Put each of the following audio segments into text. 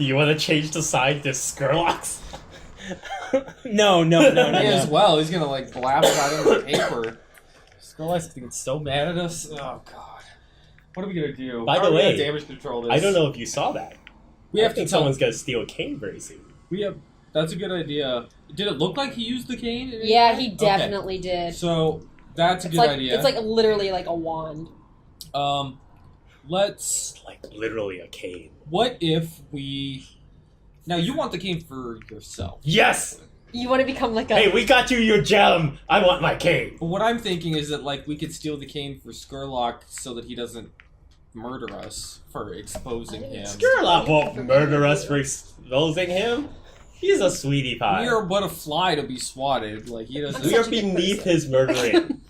Do you want to change the side to Skurlock's? No. May as well. He's gonna like blast that into the paper. Skurlock's gonna get so mad at us. Oh god. What are we gonna do? By How the are we way, gonna damage control this? I don't know if you saw that. We have to think tell. someone's gonna steal a cane very soon. That's a good idea. Did it look like he used the cane? Yeah, he definitely did. So that's a good idea. It's like literally like a wand. Let's. Like literally a cane. What if we? Now you want the cane for yourself. Yes. You want to become like a... Hey, we got you your gem. I want my cane. But what I'm thinking is that like we could steal the cane for Skurlock so that he doesn't murder us for exposing him. Skurlock won't murder us for exposing him. He's a sweetie pie. We are but a fly to be swatted. Like he doesn't. We are beneath his murdering.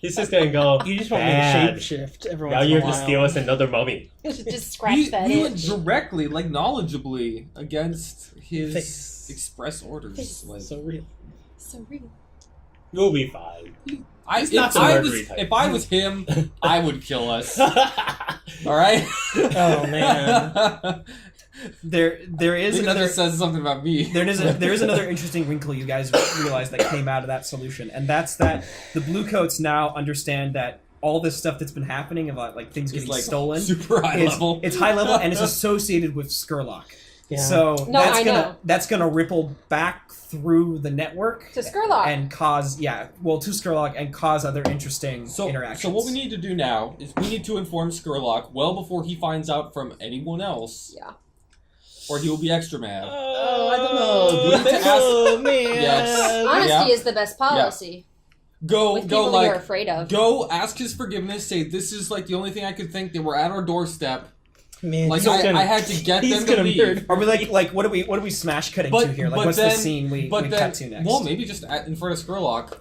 He's just gonna go. You just want me bad. to shapeshift every Now once in you're a while. to steal us another mummy. Just scratch that we went itch. directly, like knowledgeably, against his Face. express orders. Face. Like, So real. So real. You'll be fine. if not the murdery type. If I was him, I would kill us. All right. Oh man. There is another. says something about me. There is another interesting wrinkle you guys realize that came out of that solution, and that's that the Bluecoats now understand that all this stuff that's been happening about like things getting like stolen, super high level. It's high level and it's associated with Skurlock. Yeah. So No, I know. that's gonna ripple back through the network To Skurlock. and cause to Skurlock and cause other interesting interactions. So what we need to do now is we need to inform Skurlock well before he finds out from anyone else. Yeah. Or he will be extra mad. Oh, I don't know. We need to ask- Oh man. Yes. Honesty is the best policy. Go With people like you're afraid of. go ask his forgiveness. Say this is like the only thing I could think. They were at our doorstep. Man, Like he's gonna- I had to get he's them to gonna leave. murder- Are we like what are we smash cutting to here? Like what's the scene we cut to next? Well, maybe just in front of Skurlock.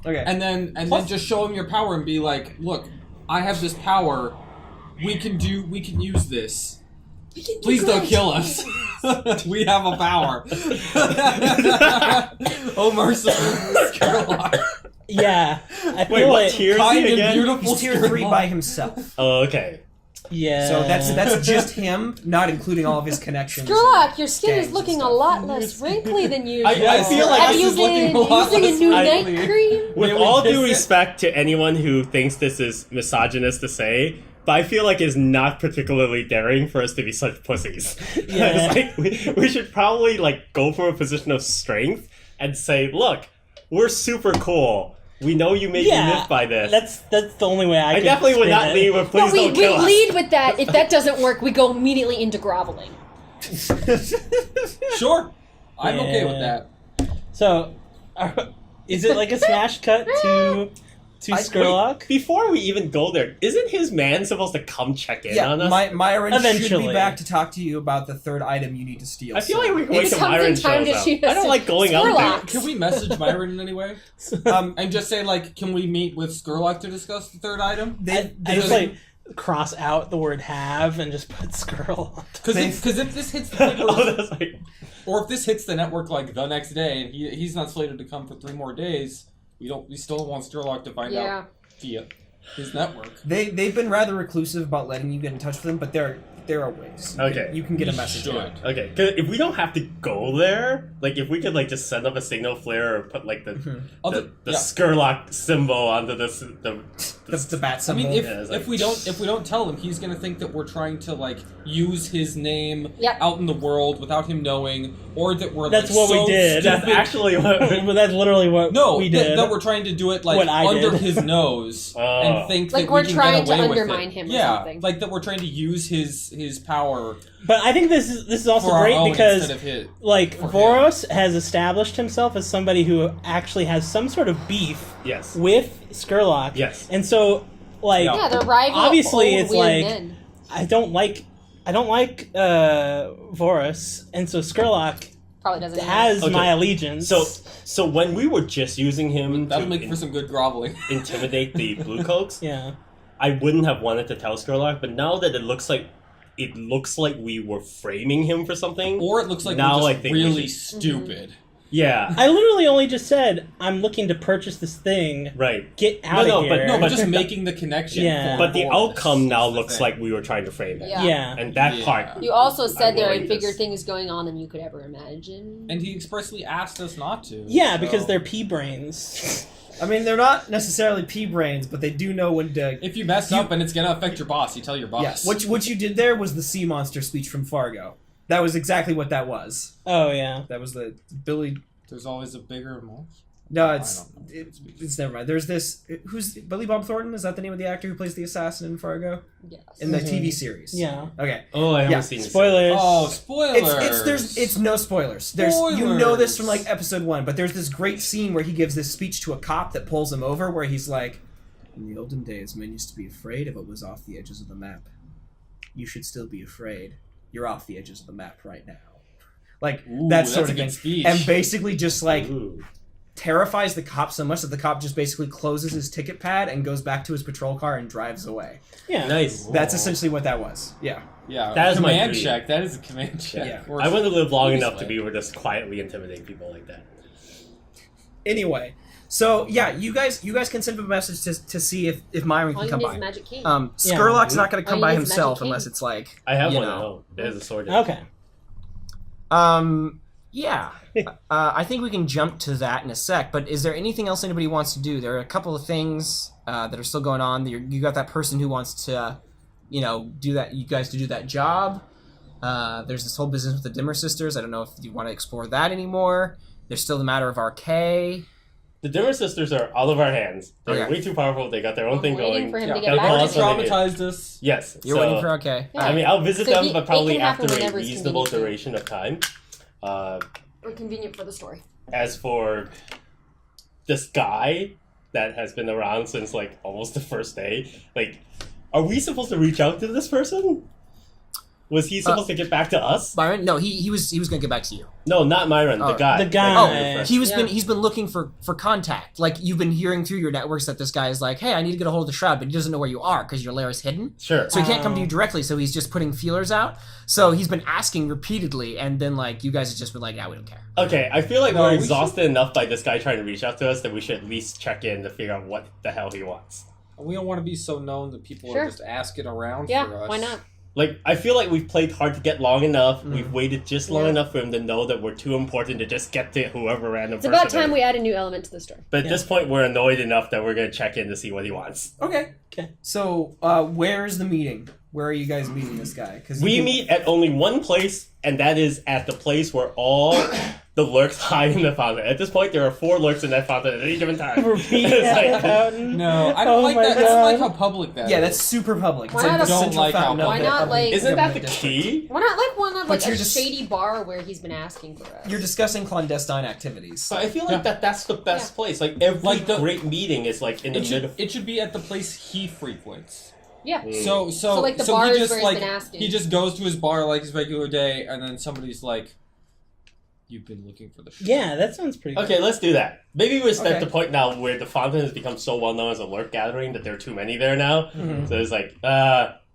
Okay. And then just show him your power and be like, look, I have this power. We can use this. Please don't kill us. We have a power. Oh, merciful Skurlock. Yeah. I feel Wait, what like tier is Kind he and again? beautiful He's tier 3 Skurlock. by himself. Oh, okay. yeah. So that's just him, not including all of his connections. Skurlock, your skin is gangs looking and a stuff. lot less wrinkly than usual. I feel like Have this you is looking been a lot using a less new wrinkly. night cream? With May we all due kiss it? respect to anyone who thinks this is misogynist to say, but I feel like it's not particularly daring for us to be such pussies. Yeah. It's like, we should probably like go for a position of strength and say, look, we're super cool. We know you may be miffed by this. That's the only way I could definitely would spin not it. leave with please But we don't kill us. lead with that. If that doesn't work, we go immediately into groveling. Sure, I'm okay with Yeah. that. So, is it like a smash cut to Skurlock? Wait, before we even go there, isn't his man supposed to come check in Yeah, on us? Myron should Eventually. be back to talk to you about the third item you need to steal. I feel like we can wait It till comes Myron in time shows to up. shoot I us don't to like going out there. Skurlock. Can we message Myron in any way? And just say like, can we meet with Skurlock to discuss the third item? I just like cross out the word "have" and just put Skurlock. Because if this hits the paper, Oh, that's like... or if this hits the network like the next day, and he's not slated to come for 3 more days, we still don't want Skurlock to find out via his network. They've been rather reclusive about letting you get in touch with them, but there are ways. Okay. You can get a We message should. out. Okay, 'cause if we don't have to go there, like if we could like just send up a signal flare or put like the Skurlock symbol onto the The bat I symbol. mean, Yeah, it's like- if we don't tell him, he's gonna think that we're trying to like use his name Yep. out in the world without him knowing, or that we're That's like, what so we did. That's stupid- actually what. But that's literally what we did. that we're trying to do it like What I under did. his nose Oh. and think Like that we're we can trying get to away with undermine it. him or Yeah, something. like that we're trying to use his power But I think this is also for our great own because instead of his. like for him. Voros has established himself as somebody who actually has some sort of beef Yes. with Skurlock. Yes. And so like Yeah. Yeah, they're rival. obviously old, it's weird like men. I don't like Voros, and so Skurlock Probably doesn't. has Okay. my allegiance. So when we were just using him That'll to make for some good groveling. intimidate the Bluecoats, yeah. I wouldn't have wanted to tell Skurlock, but now that it looks like we were framing him for something. Or it looks like Now we're I just think we really should- stupid. Yeah. I literally only just said, I'm looking to purchase this thing. Right. Get out of here. But we're just making the connection. Yeah. But the for outcome this. now That's the looks thing. like we were trying to frame it. Yeah. And that part... You also said there are willing to- bigger things going on than you could ever imagine. And he expressly asked us not to. Yeah, so- because they're pea brains. I mean, they're not necessarily pea brains, but they do know when to. If you mess up and it's gonna affect your boss, you tell your boss. Yes. What you did there was the sea monster speech from Fargo. That was exactly what that was. Oh, yeah. That was the Billy. There's always a bigger monster. No, I it's don't know. it's never mind. There's this. Who's Billy Bob Thornton? Is that the name of the actor who plays the assassin in Fargo Yes. in the Mhm. TV series? Yeah. Okay. Oh, I haven't Yeah. seen this. Spoilers. Oh, spoilers! It's no spoilers. There's you know this from like episode 1, but there's this great scene where he gives this speech to a cop that pulls him over, where he's like, "In the olden days, men used to be afraid of what was off the edges of the map. You should still be afraid. You're off the edges of the map right now." Like Ooh, that sort that's of a thing, good speech. and basically just like Ooh. terrifies the cop so much that the cop just basically closes his ticket pad and goes back to his patrol car and drives away. Yeah. Nice. That's essentially what that was. Yeah. Yeah, That is my command dream. check. That is a command check. Yeah. Or I want to live long police enough to way. be able to just quietly intimidate people like that. Anyway, so yeah, you guys can send him a message to see if Myron All can you come need is by. a magic key. Skurlock's not going to All come you by need is himself magic unless key. it's like I have you one at know. home. There's a sword. Okay. Yeah. I think we can jump to that in a sec, but is there anything else anybody wants to do? There are a couple of things that are still going on. You got that person who wants to, do that. You guys to do that job. There's this whole business with the Dimmer sisters. I don't know if you want to explore that anymore. There's still the matter of Arkady. The Dimmer sisters are out of our hands. They're Okay. way too powerful. They got their own I'm thing waiting going. for him Yeah. to They'll get call back us to when me. they Traumatized us. Yes. You're so, waiting for okay. Yeah. I mean, I'll visit So them, it but probably can happen after a whenever it's reasonable convenient. duration of time. Or convenient for the story. As for this guy that has been around since like almost the first day, like, are we supposed to reach out to this person? Was he supposed to get back to us? Byron? No, he was going to get back to you. No, not Myron. The Oh. guy. The guy. Oh, he's Yeah. been looking for contact. Like you've been hearing through your networks that this guy is like, hey, I need to get a hold of the Shroud, but he doesn't know where you are because your lair is hidden. Sure. So he can't come to you directly. So he's just putting feelers out. So he's been asking repeatedly, and then like you guys have just been like, yeah, we don't care. Okay, I feel like No, we're we exhausted enough by this guy trying to reach out to us that we should at least check in to figure out what the hell he wants. We don't want to be so known that people Sure. are just asking around Yeah, for us. why not? Like, I feel like we've played hard to get long enough. Mm. We've waited just long Yeah. enough for him to know that we're too important to just get to whoever random It's person about time is. we add a new element to the story. But at this point, we're annoyed enough that we're going to check in to see what he wants. Okay. Okay. So where's the meeting? Where are you guys meeting this guy? Because We meet at only one place, and that is at the place where all the Lurks hide in the fountain. At this point, there are 4 Lurks in that fountain at any given time. Repeat It's that like- fountain. No, I don't Oh like my that. I don't God. like how public that is. Yeah, that's super public. Why It's like not the a- central Don't like how fountain of Why the- not, of the like- Isn't that the government district. key? Why not like one of But like you're a just- shady bar where he's been asking for us? You're discussing clandestine activities. So I feel like that's the best Yeah. place. Like, every Like the- great meeting is, like, in the It middle. should be at the place he frequents. Yeah. So like, the bars he just where he's like been asking. he just goes to his bar like his regular day, and then somebody's like, "You've been looking for the." Yeah, that sounds pretty good. Okay, let's do that. Maybe we're at Okay. the point now where the fountain has become so well known as a Lurk gathering that there are too many there now. Mhm. So it's like,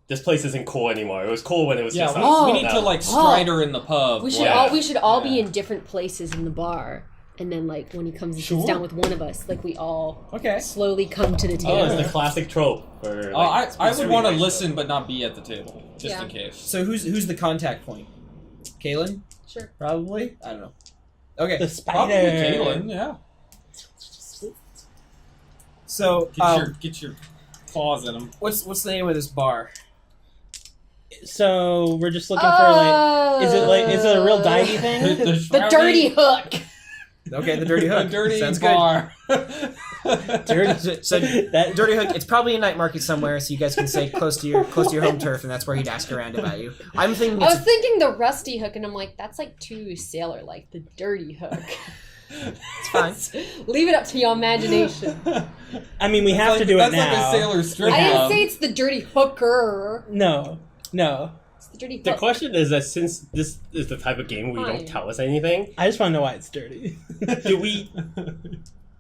this place isn't cool anymore. It was cool when it was Yeah, just we, us. we need Now- to like Strider in the pub. We should Yeah. we should all be Yeah. in different places in the bar, and then like when he comes and Sure. sits down with one of us, like we all Okay. slowly come to the Oh, table. it's the classic trope for. Oh, I Like, would want to street listen but not be at the table, just Yeah. in case. So who's the contact point? Caelin? Sure. Probably? I don't know. Okay. The Probably spider. Caelin, yeah. So Get your claws in him. what's the name of this bar? So we're just looking for like. Is it a real divey thing? The dirty hook. Okay, the Dirty Hook. The dirty Sounds bar. Dirty. So That Dirty Hook. It's probably a night market somewhere, so you guys can stay close to your home turf, and that's where he'd ask around about you. I'm thinking I it's was thinking the rusty hook, and I'm like, that's like too sailor like. The dirty hook. it's fine. Leave it up to your imagination. I mean, we have to do it That's now. like a sailor strip I didn't club. say it's the dirty hooker. No. It's the dirty The hook. question is that since this is the type of game where you Fine. don't tell us anything, I just want to know why it's dirty. do we? You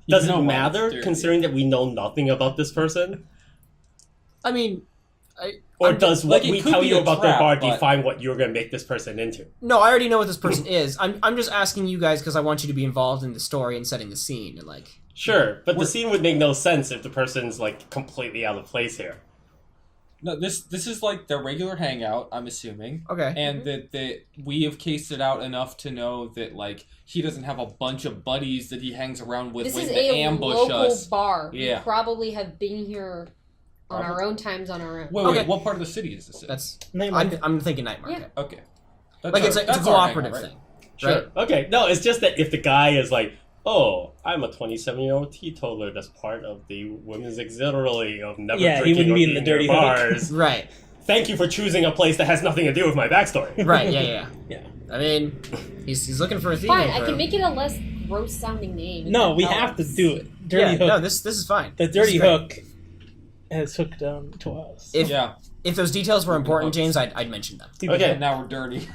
Does know it why matter it's dirty. considering that we know nothing about this person? I mean, Or does what like, it we could tell be you a about trap, the bar but- define what you're going to make this person into? No, I already know what this person is. I'm just asking you guys because I want you to be involved in the story and setting the scene and like. Sure, but the scene would make no sense if the person's like completely out of place here. No, this is like the regular hangout, I'm assuming. Okay. And that we have cased it out enough to know that like he doesn't have a bunch of buddies that he hangs around with This is waiting to a ambush local us. bar. Yeah. We probably have been here on our own times on our own. Wait, Okay. what part of the city is this in? That's. Night market. I'm thinking night market. Okay. That's Like it's a that's our cooperative hangout, right? thing. Sure. Right. Okay. No, it's just that if the guy is like, oh, I'm a 27-year-old teetotaler that's part of the women's auxiliary of never Yeah, he drinking wouldn't or be in the eating dirty at hook. bars. Right. Thank you for choosing a place that has nothing to do with my backstory. Right. Yeah. Yeah. I mean, he's looking for a thieving Fine, I crew. can make it a less gross sounding name. No, we Tell have to us. do it. Dirty Yeah. hook. No, this is fine. The This is dirty great. hook has hooked on to us. If Yeah. if those details were important, hooks. James, I'd mention them. Okay. And now we're dirty.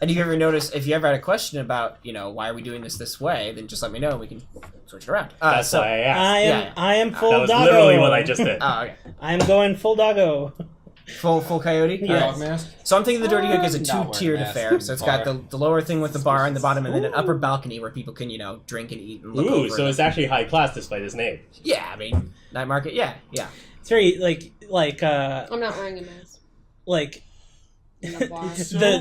And if you ever notice, if you ever had a question about, why are we doing this way, then just let me know and we can switch it around. That's so, why I asked. Yeah. I am full That was doggo. literally what I just did. Oh, okay. I am going full doggo. Full coyote? Yeah. Dog mask? So I'm thinking the Dirty Hook is a Not wearing two-tiered masks. affair. So it's got Bar. the lower thing with the bar on the bottom and then an upper balcony where people can, drink and eat and look Ooh, over. so it's actually high class despite his name. Yeah, I mean, night market, yeah. It's very I'm not wearing a mask. like In the bar.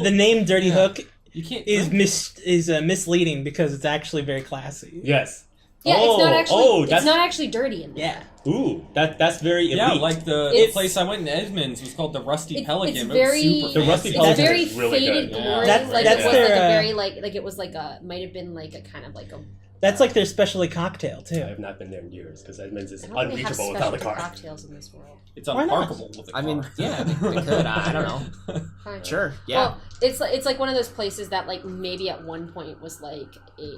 the name Dirty Yeah. Hook You can't is drink. misleading because it's actually very classy. Yes. Yeah, Oh, it's that's not actually dirty in there. Yeah. ooh, that's very elite. Yeah, like the It's- place I went in Edmonds was called the Rusty Pelican. It's It was very, super The Rusty it's Pelican very is really faded good. glory. Yeah. Like That's it was their, like a very like it was like a might have been like a kind of like a. That's like their specialty cocktail I too. have not been there in years because Edmonds is I don't really have unreachable without a specialty car. cocktails in this world. It's Why not? unparkable with a car. I mean, yeah, they could. I don't know. Fine. Sure, yeah. Well, it's like one of those places that like maybe at one point was like a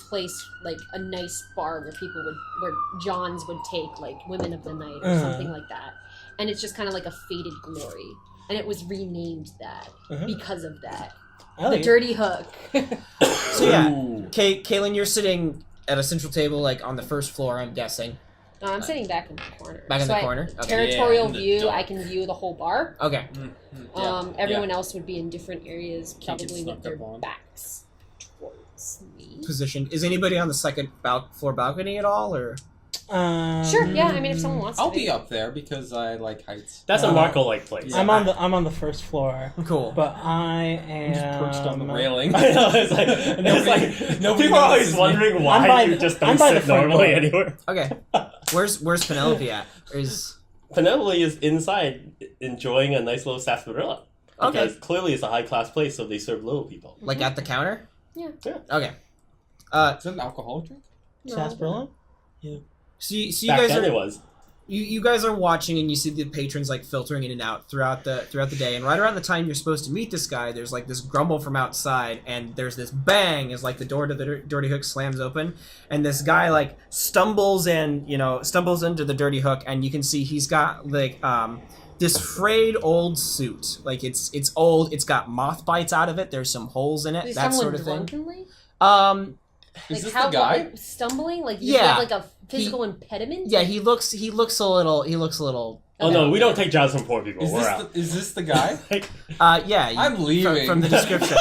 place, like a nice bar where Johns would take like women of the night or something like that, and it's just kind of like a faded glory, and it was renamed that because of that. I like The it. Dirty Hook. So yeah, Ooh. Caelin, you're sitting at a central table, like on the first floor, I'm guessing. No, I'm sitting back in the corner. Back in the So corner? Okay. Territorial Yeah, in the view. dark. I can view the whole bar. Okay. Everyone else would be in different areas, Can't get probably with snuck their up on. backs towards me. Position. Is anybody on the second floor balcony at all, or? Sure. Yeah. I mean, if someone wants I'll to be up there because I like heights. That's a Marco-like place. Yeah. I'm on the first floor, Cool. but I am Just perched on the railing. I know, it's like Nobody people are always notices me. wondering I'm why by you the- just I'm don't by the sit front normally door. anywhere. Okay. Where's Penelope at? Is Penelope is inside enjoying a nice little sarsaparilla. Okay. Because clearly it's a high class place, so they serve little people. like at the counter? Yeah. Okay. Is that an alcoholic drink? No. sarsaparilla. So you Back guys then are it was. you guys are watching and you see the patrons like filtering in and out throughout the day, and right around the time you're supposed to meet this guy, there's like this grumble from outside, and there's this bang as like the door to the Dirty Hook slams open, and this guy like stumbles into the Dirty Hook, and you can see he's got like this frayed old suit, like it's old, it's got moth bites out of it, there's some holes in it, Is that someone sort of thing. drunkenly? Is this how, the guy? Like, stumbling? Like does Yeah. he have like a physical impediment? Yeah, he looks a little. Oh no, we don't take jobs from poor people. Is We're this out. is this the guy? Yeah. I'm leaving. from the description.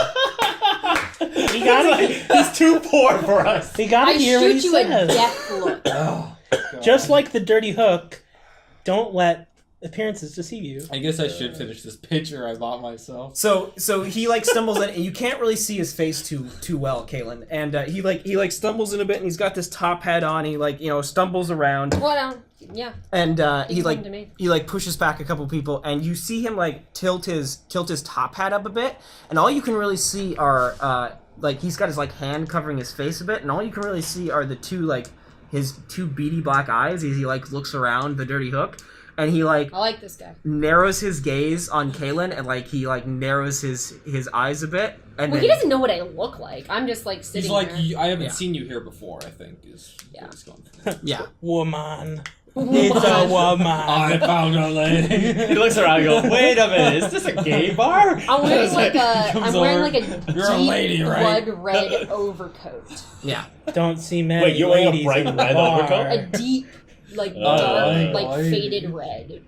He got Like, he's too poor for us. He got I to hear what he shoot you a says. death look. Oh, God. Just like the Dirty Hook, don't let appearances deceive you. I guess I should finish this picture I bought myself. So he like stumbles in, and you can't really see his face too well, Caelin. And he stumbles in a bit, and he's got this top hat on. He stumbles around, Well, yeah. and he come to me. pushes back a couple people, and you see him like tilt his top hat up a bit, and all you can really see are he's got his like hand covering his face a bit, and all you can really see are the his two beady black eyes as he like looks around the Dirty Hook. And he I like this guy. narrows his gaze on Caelin, and he narrows his eyes a bit. And Well, then, he doesn't know what I look like. I'm just like sitting He's like, there. I haven't Yeah. seen you here before. I think is Yeah. what he's going for. yeah. Woman. It's a woman. I found a lady. He looks around and goes, wait a minute, is this a gay bar? I'm wearing like a Comes a You're a deep lady, right? blood red overcoat. Yeah. Don't see many Wait, you're wearing a ladies bright in the red bar. overcoat? A deep like Oh, dark, like why? faded red,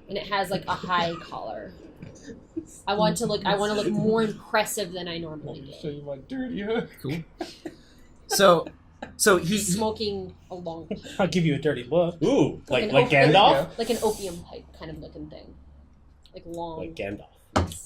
and it has like a high collar. I want to look more impressive than I normally Show do. you my dirty hook. Cool. So He's he smoking a long, I'll give you a dirty look. Ooh, like an Gandalf? like an opium pipe kind of looking thing, like long. Like Gandalf.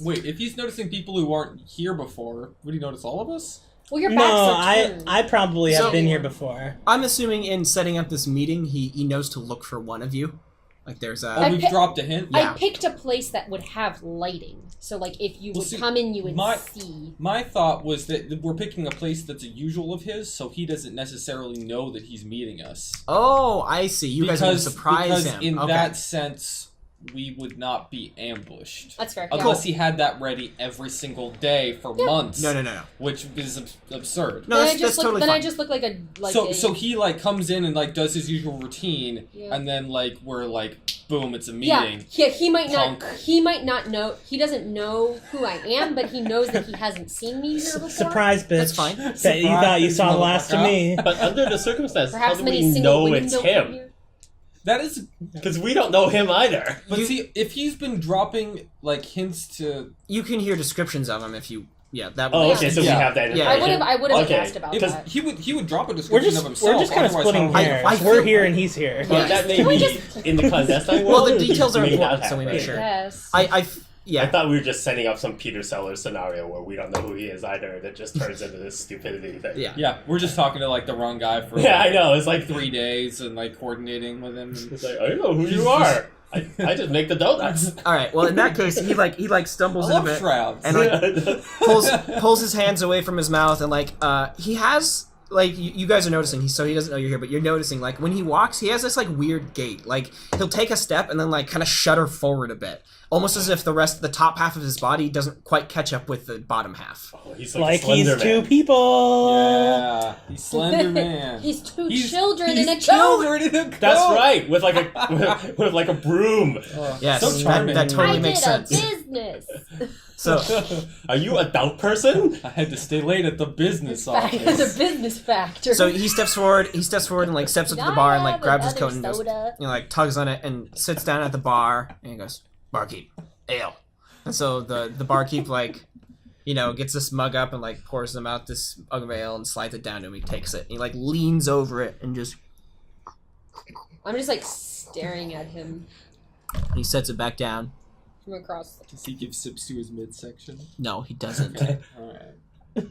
Wait, if he's noticing people who aren't here before, would he notice all of us? Well, your No, back's so turned. I probably So- have been here before. I'm assuming in setting up this meeting, he knows to look for one of you. Like there's Oh, a we've dropped a hint? Yeah. I picked a place that would have lighting, so like if you Well, would see, come in, you would my- see. My thought was that we're picking a place that's a usual of his, so he doesn't necessarily know that he's meeting us. Oh, I see. You guys are going to surprise because him. in Okay. that sense, we would not be ambushed. That's fair. Unless he had that ready every single day for months. No. Which is absurd. No, that's totally then I fine. just look like a So he like comes in and like does his usual routine, Yeah. and then like we're like, boom, it's a yeah, meeting. he might Punk. not. He might not know. He doesn't know who I am, but he knows that he hasn't seen me here before. Surprise, bitch. That's fine. That you thought you saw the last of me. But under the circumstances, how Perhaps do many we single know women it's don't come him? here. That is, Because we don't know him either. but see, if he's been dropping like hints to, You can hear descriptions of him if you. Yeah, that would Oh, make okay, sense. so Yeah. we have that Yeah. information. I would have Okay. asked about because that. he would drop a We're description just of himself. kind of otherwise splitting how would- hairs. I We're feel- here and he's here. Well, Yeah. that may Can we be just- in the clandestine Well, world. the details are May not important, so we make happen. sure. Yes. I I thought we were just setting up some Peter Sellers scenario where we don't know who he is either, and it just turns into this stupidity thing. Yeah. Yeah, we're just talking to like the wrong guy for Yeah, I know. It's like 3 days and like coordinating with him. It's like, I know who He's you are. I just make the donuts. All right. Well, in that case, he stumbles I in a love bit shrouds. and like pulls his hands away from his mouth and like he has like you guys are noticing he doesn't know you're here, but you're noticing like when he walks he has this like weird gait. Like he'll take a step and then like kind of shudder forward a bit, almost as if the top half of his body doesn't quite catch up with the bottom half. Oh, he's Like like he's Slender two Man. people. Yeah, he's Slender Man. He's two children he's in a coat. children in a coat. That's right, with like a with like a broom. Yes, So charming. that totally I makes did a sense. business. So Are you a doubt person? I had to stay late at the business Back at the office. business factory. so he steps forward and like steps up to the bar and like grabs his coat and goes, soda. like tugs on it and sits down at the bar and he goes, "Barkeep, ale." And so the barkeep like gets this mug up and like pours them out this mug of ale and slides it down to him. He takes it and he like leans over it and just I'm just like staring at him he sets it back down. from across. Does he give sips to his midsection? No, he doesn't. Alright.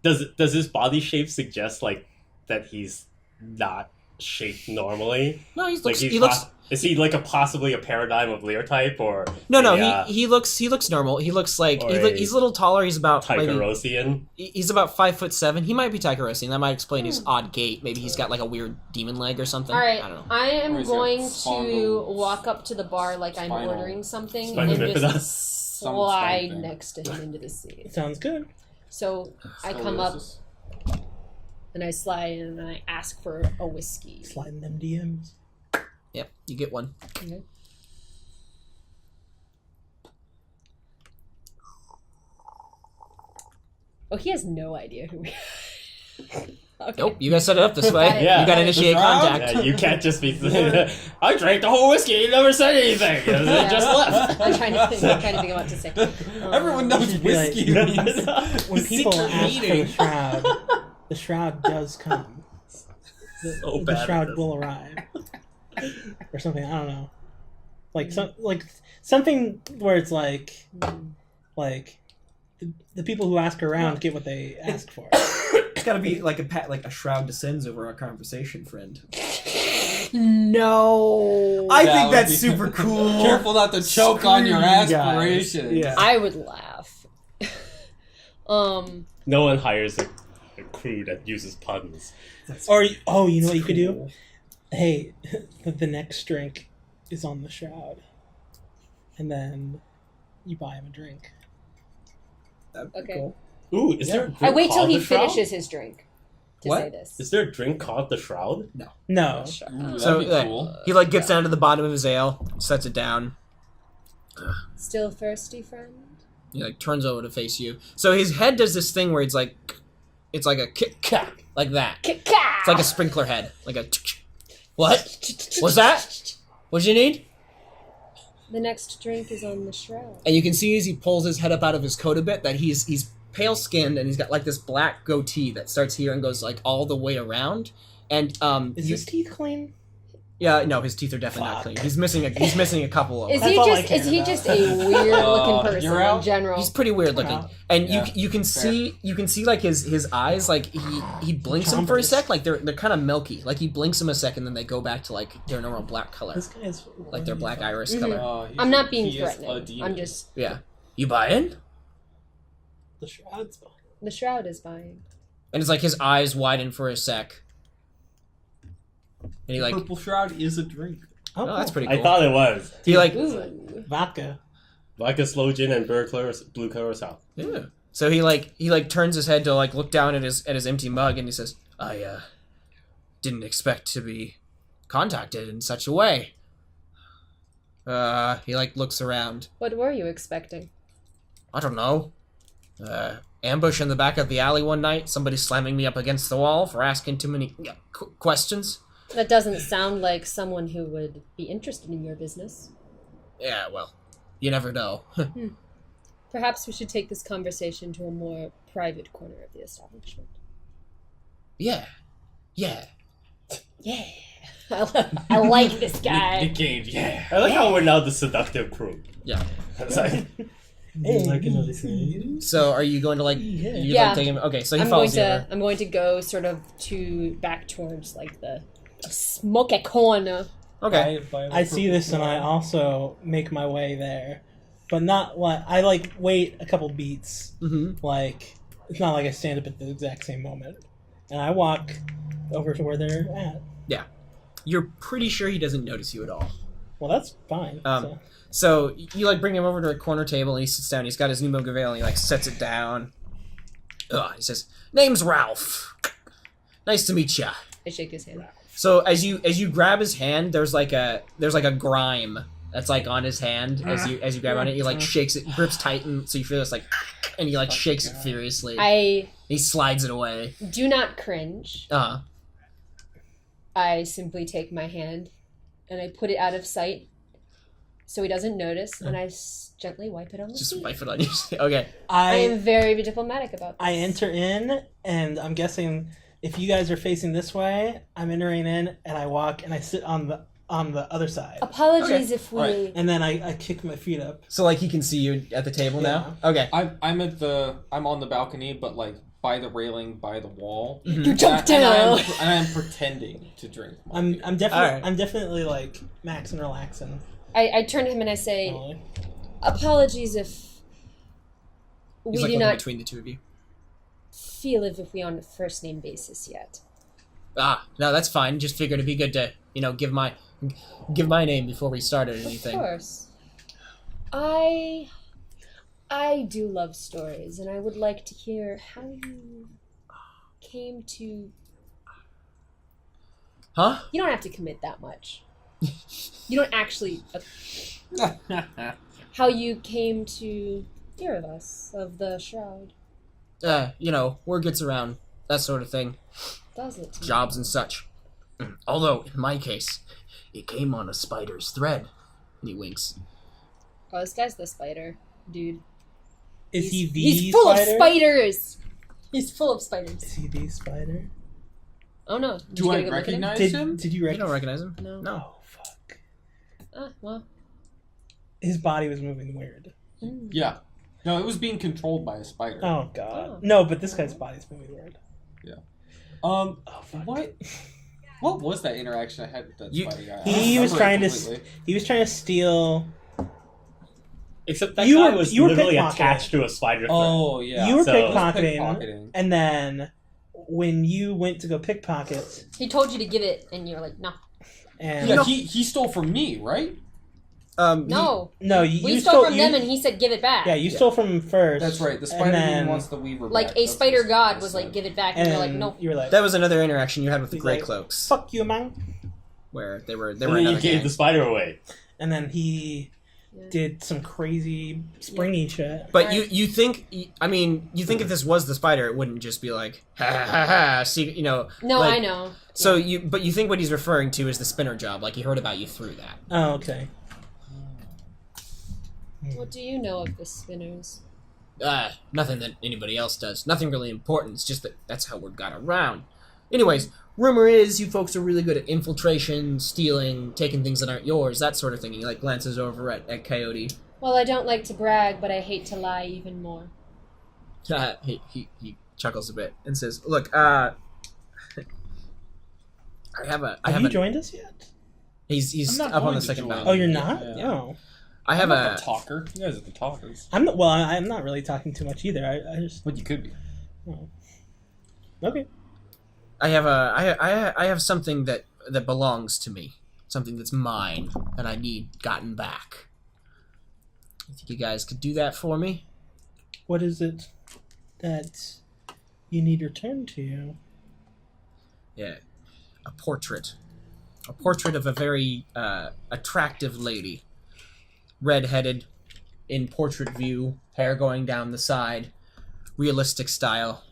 Does his body shape suggest like that he's not shaped normally? No, he Like looks. he's He looks. is he like possibly a paradigm of Lear type or No. a, He looks normal. He looks like Or he's a little taller. He's about maybe, Tycherosian? he's about 5'7". He might be Tycherosian. That might explain his odd gait. Maybe he's got like a weird demon leg or something. All right, I don't know. I Or am is going it to spinal- walk up to the bar like I'm spinal- ordering something spinal and bifida? just Some slide thing. next to him into the sea. Sounds good. So I come up and I slide and I ask for a whiskey. Sliding them DMs. Yep, you get one. Okay. Oh, he has no idea who we are. Okay. Nope, you guys set it up this way. Got it. Yeah. You got to initiate The crowd? contact. Yeah, you can't just be. I drank the whole whiskey. You never said anything. It Yeah. just left. I'm trying to think of what to say. Everyone knows should be like- whiskey means When people secret ask for meeting. the shroud does come. So The bad at shroud this. will arrive, or something. I don't know. Like something where it's like the people who ask around get what they ask for. It's got to be like a shroud descends over our conversation, friend. No. I That think would that's be- super cool. Careful not to choke on your Screw you guys. aspirations. Yeah. I would laugh. No one hires a crew that uses puns. Or you know what you could do? Hey, the next drink is on the shroud, and then you buy him a drink. Okay. Cool. Ooh, is there a I drink wait till called he the Shroud? finishes his drink to What? say this. Is there a drink called the Shroud? No. Ooh, that'd So be cool. he like gets down to the bottom of his ale, sets it down. Still thirsty, friend? He like turns over to face you. So his head does this thing where it's like a kick like that. Kika! It's like a sprinkler head, like a. What? What's that? What'd you need? The next drink is on the shroud. And you can see as he pulls his head up out of his coat a bit that he's pale skinned and he's got like this black goatee that starts here and goes like all the way around. And Is his teeth clean? Yeah, no, his teeth are definitely not clean. He's missing a couple of them. Is he just a weird looking person you're out? in general? He's pretty weird looking, and Yeah, you can see like his eyes, like he blinks them for a sec, like they're kind of milky, like he blinks them a sec and then they go back to like their normal black color, This guy's like their black iris Mhm. color. I'm not being He is a threatening. demon. I'm just Yeah, you buying? The shroud's behind. the shroud is buying. And it's like his eyes widen for a sec, and he like, Purple shroud is a drink. Oh, oh, that's cool. pretty cool. I thought it was. He like, Ooh. Vodka. Vodka, slow gin, and blue curacao. yeah. So he turns his head to like look down at his empty mug and he says, I didn't expect to be contacted in such a way. He like looks around. What were you expecting? I don't know. Ambush in the back of the alley one night, somebody slamming me up against the wall for asking too many questions. That doesn't sound like someone who would be interested in your business. Yeah, well, you never know. Perhaps we should take this conversation to a more private corner of the establishment. Yeah. Yeah. I like this guy. Nick Cage, yeah. I like how we're now the seductive crew. Yeah. It's like, Hey, like another thing? So are you going to like, Yeah. you Yeah. like take him? Okay, so he I'm follows going you to over. I'm going to go sort of back towards like the smoky corner. Okay. I see this and I also make my way there. But not like I like wait a couple beats. Mm-hmm. Like it's not like I stand up at the exact same moment. And I walk over to where they're at. You're pretty sure he doesn't notice you at all. Well, that's fine. So you like bring him over to a corner table and he sits down. He's got his new Mogavale and he like sets it down. He says, "Name's Ralph. Nice to meet ya." I shake his hand. So as you grab his hand, there's like a grime that's like on his hand as you grab on it. He like shakes it, grips tight, and so you feel this like, and he like shakes it furiously. I He slides it away. do not cringe. Uh-huh. I simply take my hand and I put it out of sight so he doesn't notice, and I gently wipe it on the Just seat. wipe it on you. Okay. I am very diplomatic about this. I enter in, and I'm guessing if you guys are facing this way, I'm entering in, and I walk, and I sit on the other side, Apologies Okay. if we... Right. and then I kick my feet up. So like he can see you at the table now. Okay. I'm on the balcony, but like by the railing, by the wall. Mhm. You jumped and down! I'm pretending to drink. my I'm beer. definitely Alright. I'm definitely like maxing relaxing. I turn to him and I say, Probably. apologies if He's we like do looking not between the two of you. feel as if we're on a first name basis yet. No, that's fine. Just figured it'd be good to, give my name before we started anything. Of course. I do love stories, and I would like to hear how you came to... Huh? You don't have to commit that much. You don't actually... How you came to hear of us, of the Shroud. Word gets around, that sort of thing. Does it? Jobs and such. Although, in my case, it came on a spider's thread. And he winks. Oh, this guy's the spider, dude. Is he the He's full spider? of spiders! He's full of spiders. Is he the spider? Oh no. Do I recognize him? Did you You recognize? don't recognize him? No. No. Oh fuck! Well. His body was moving weird. Yeah. No, it was being controlled by a spider. Oh god. Oh. No, but this guy's body's moving weird. Oh fuck. What was that interaction I had with that You- spider guy? I He don't was remember trying it to. completely. He was trying to steal. Except that You guy were- was you were literally pickpocketing. attached to a spider thread. Oh yeah. You were So- pickpocketing, Pickpocketing. and then when you went to go pickpocket, He told you to give it, and you're like, no. and Yeah, he stole from me, right? No. no, you We you stole from you- them, and he said, give it back. yeah, you stole from him first. That's right. The and spider then- even wants the weaver Like back. a That's spider what god I was said. like, give it back, and And you're like, nope. you were like, That was another interaction you had with the He's Grey like, Cloaks, "Fuck you, man!" where they were And then another you gave gang. the spider away. And then he did some crazy springy shit. But you think if this was the spider, it wouldn't just be like ha ha ha ha. See, you know. No, like, I know. So you think what he's referring to is the spinner job, like he heard about you through that. Oh, okay. What do you know of the spinners? Nothing that anybody else does. Nothing really important. It's just that's how word got around. Anyways, rumor is you folks are really good at infiltration, stealing, taking things that aren't yours, that sort of thing. He glances over at Coyote. Well, I don't like to brag, but I hate to lie even more. He chuckles a bit and says, "Look, I have you joined us yet? He's I'm not up on going the to second join. mountain. Oh, you're not? Yeah. Oh. I have I'm not the talker. You guys are the talkers. I'm not really talking too much either. I just. But you could be. Oh. Okay. I have something that belongs to me, something that's mine, and I need gotten back. You think you guys could do that for me? What is it that you need returned to you? Yeah, a portrait of a very attractive lady, red-headed, in portrait view, hair going down the side, realistic style.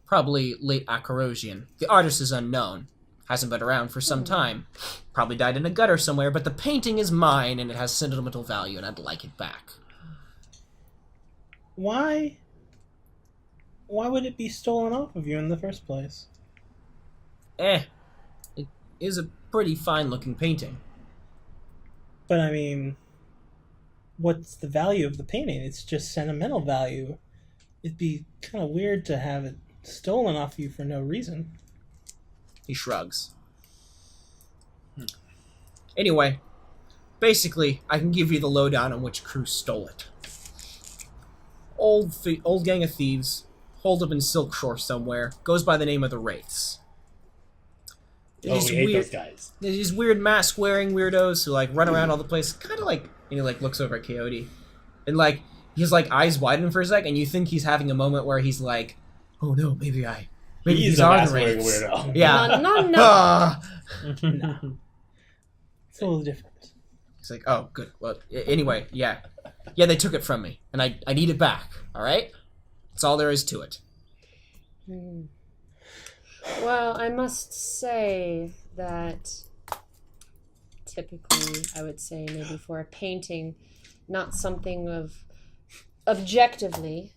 Probably late Akarosian. The artist is unknown. Hasn't been around for some time. Probably died in a gutter somewhere, but the painting is mine and it has sentimental value and I'd like it back. Why would it be stolen off of you in the first place? It is a pretty fine-looking painting. But I mean, what's the value of the painting? It's just sentimental value. It'd be kind of weird to have it stolen off you for no reason. He shrugs. Anyway, basically, I can give you the lowdown on which crew stole it. Old gang of thieves, holed up in Silk Shore somewhere, goes by the name of the Wraiths. We hate those guys. These weird mask-wearing weirdos who run around all the place, kind of and he looks over at Coyote, and his eyes widen for a sec, and you think he's having a moment where he's like, "Oh no, maybe these are the Wraiths." Weirdo. Yeah. No. Ah. No. It's a little different. He's like, "Oh, good. Well, anyway, yeah, they took it from me, and I need it back. All right, that's all there is to it." Well, I must say that typically, I would say maybe for a painting, not something of objectively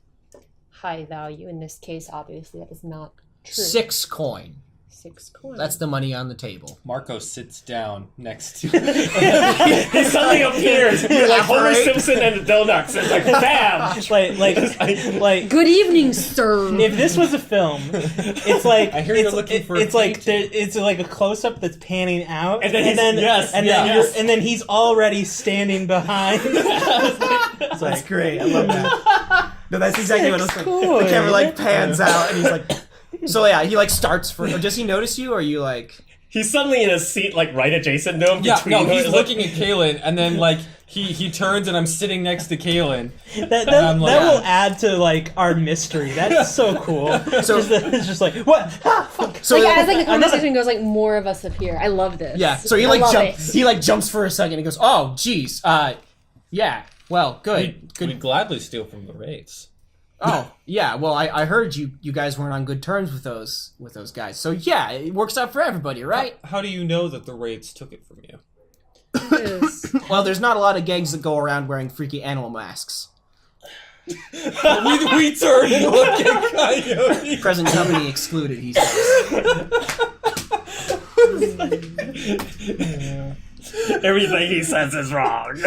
high value. In this case, obviously, that is not true. 6 coin. 6 coins. That's the money on the table. Marco sits down next to He suddenly appears. You're like Homer Simpson and the Donuts. It's like, bam! like Good evening, sir. if this was a film, it's like I hear you're looking for. it's like it's like a close up that's panning out, And then he's already standing behind. That's great. I love that. No, that's exactly what it looks like. Cool. The camera pans out, and he's like. So yeah, he starts for. Does he notice you, or are you He's suddenly in a seat right adjacent to him. Yeah, between no, he's them. looking at Caelin, and then he turns, and I'm sitting next to Caelin. That will add to our mystery. That's so cool. So it's just like what? So as the conversation goes, more of us appear. I love this. yeah. So he jumps for a second. And he goes, "Oh, geez. Yeah. Well, good. We'd gladly steal from the Wraiths. Oh, yeah. Well, I heard you guys weren't on good terms with those guys. So yeah, it works out for everybody, right? How do you know that the Wraiths took it from you? Well, there's not a lot of gangs that go around wearing freaky animal masks. we turn and look at Coyote. Present company excluded, he says. Everything he says is wrong.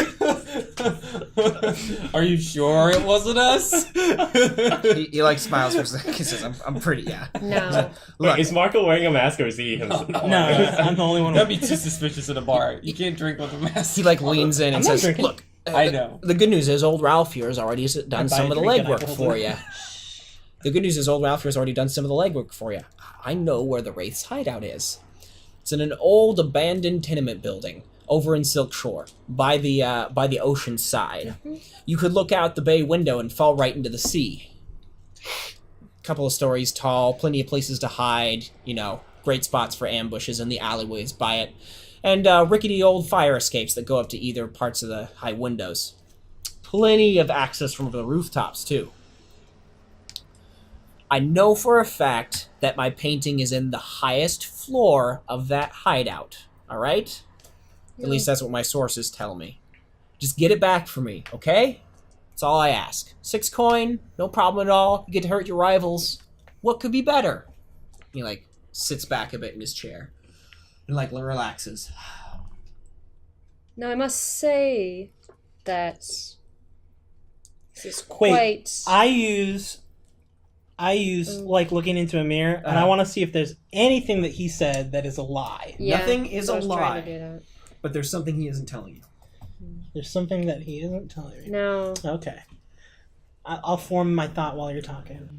Are you sure it wasn't us? he smiles for a second. He says, "I'm pretty, yeah." No. Look, Is Marco wearing a mask or is he himself? No, I'm the only one. That'd be too suspicious in a bar. You can't drink with a mask. he leans in and I'm not says, drinking. "Look, I know. The good news is old Ralph here has already done buy some a of the drink and I legwork hold for it. you. The good news is old Ralph here has already done some of the legwork for you. I know where the Wraith's hideout is. It's in an old abandoned tenement building over in Silk Shore, by the ocean side. You could look out the bay window and fall right into the sea. Couple of stories tall, plenty of places to hide, great spots for ambushes in the alleyways by it. And rickety old fire escapes that go up to either parts of the high windows. Plenty of access from the rooftops, too. I know for a fact that my painting is in the highest floor of that hideout. All right? At least that's what my sources tell me. Just get it back for me, okay? That's all I ask. 6 coin, no problem at all. You get to hurt your rivals. What could be better? He, like, sits back a bit in his chair and, like, relaxes. Now, I must say that this is quite... Wait, I use like looking into a mirror, and I want to see if there's anything that he said that is a lie. Yeah, Nothing is so I a was trying to lie. do that. But there's something he isn't telling you. There's something that he isn't telling me. No. Okay. I'll form my thought while you're talking.